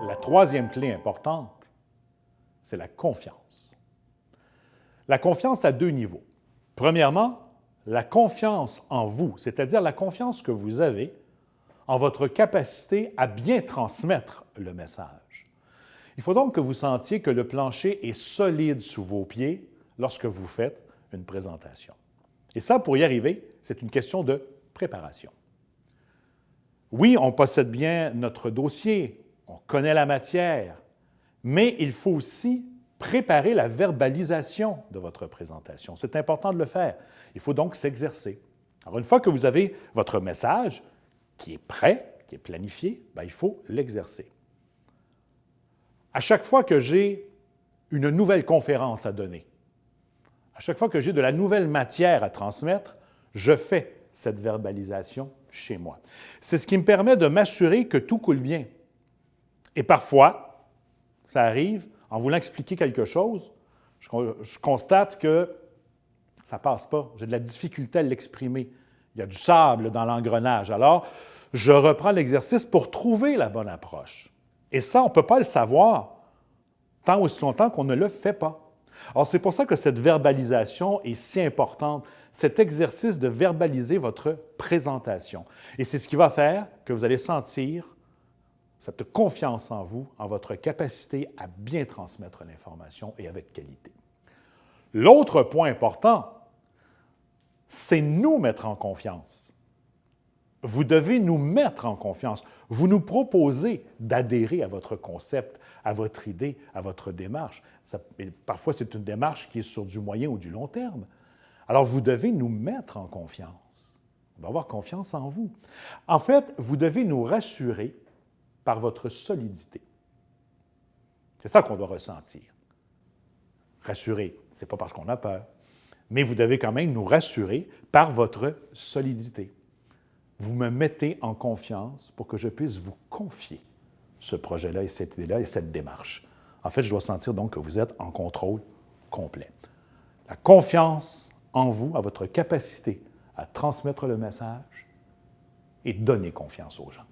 La troisième clé importante, c'est la confiance. La confiance à deux niveaux. Premièrement, la confiance en vous, c'est-à-dire la confiance que vous avez en votre capacité à bien transmettre le message. Il faut donc que vous sentiez que le plancher est solide sous vos pieds lorsque vous faites une présentation. Et ça, pour y arriver, c'est une question de préparation. Oui, on possède bien notre dossier, on connaît la matière, mais il faut aussi préparer la verbalisation de votre présentation. C'est important de le faire. Il faut donc s'exercer. Alors, une fois que vous avez votre message qui est prêt, qui est planifié, il faut l'exercer. À chaque fois que j'ai une nouvelle conférence à donner, à chaque fois que j'ai de la nouvelle matière à transmettre, je fais cette verbalisation chez moi. C'est ce qui me permet de m'assurer que tout coule bien. Et parfois, ça arrive, en voulant expliquer quelque chose, je constate que ça ne passe pas. J'ai de la difficulté à l'exprimer. Il y a du sable dans l'engrenage. Alors, je reprends l'exercice pour trouver la bonne approche. Et ça, on ne peut pas le savoir tant aussi longtemps qu'on ne le fait pas. Alors, c'est pour ça que cette verbalisation est si importante, cet exercice de verbaliser votre présentation. Et c'est ce qui va faire que vous allez sentir cette confiance en vous, en votre capacité à bien transmettre l'information et avec qualité. L'autre point important, c'est nous mettre en confiance. Vous devez nous mettre en confiance. Vous nous proposez d'adhérer à votre concept, à votre idée, à votre démarche. Parfois, c'est une démarche qui est sur du moyen ou du long terme. Alors, vous devez nous mettre en confiance. On doit avoir confiance en vous. En fait, vous devez nous rassurer par votre solidité. C'est ça qu'on doit ressentir. Rassurer, ce n'est pas parce qu'on a peur, mais vous devez quand même nous rassurer par votre solidité. Vous me mettez en confiance pour que je puisse vous confier ce projet-là et cette idée-là et cette démarche. En fait, je dois sentir donc que vous êtes en contrôle complet. La confiance en vous, à votre capacité à transmettre le message et donner confiance aux gens.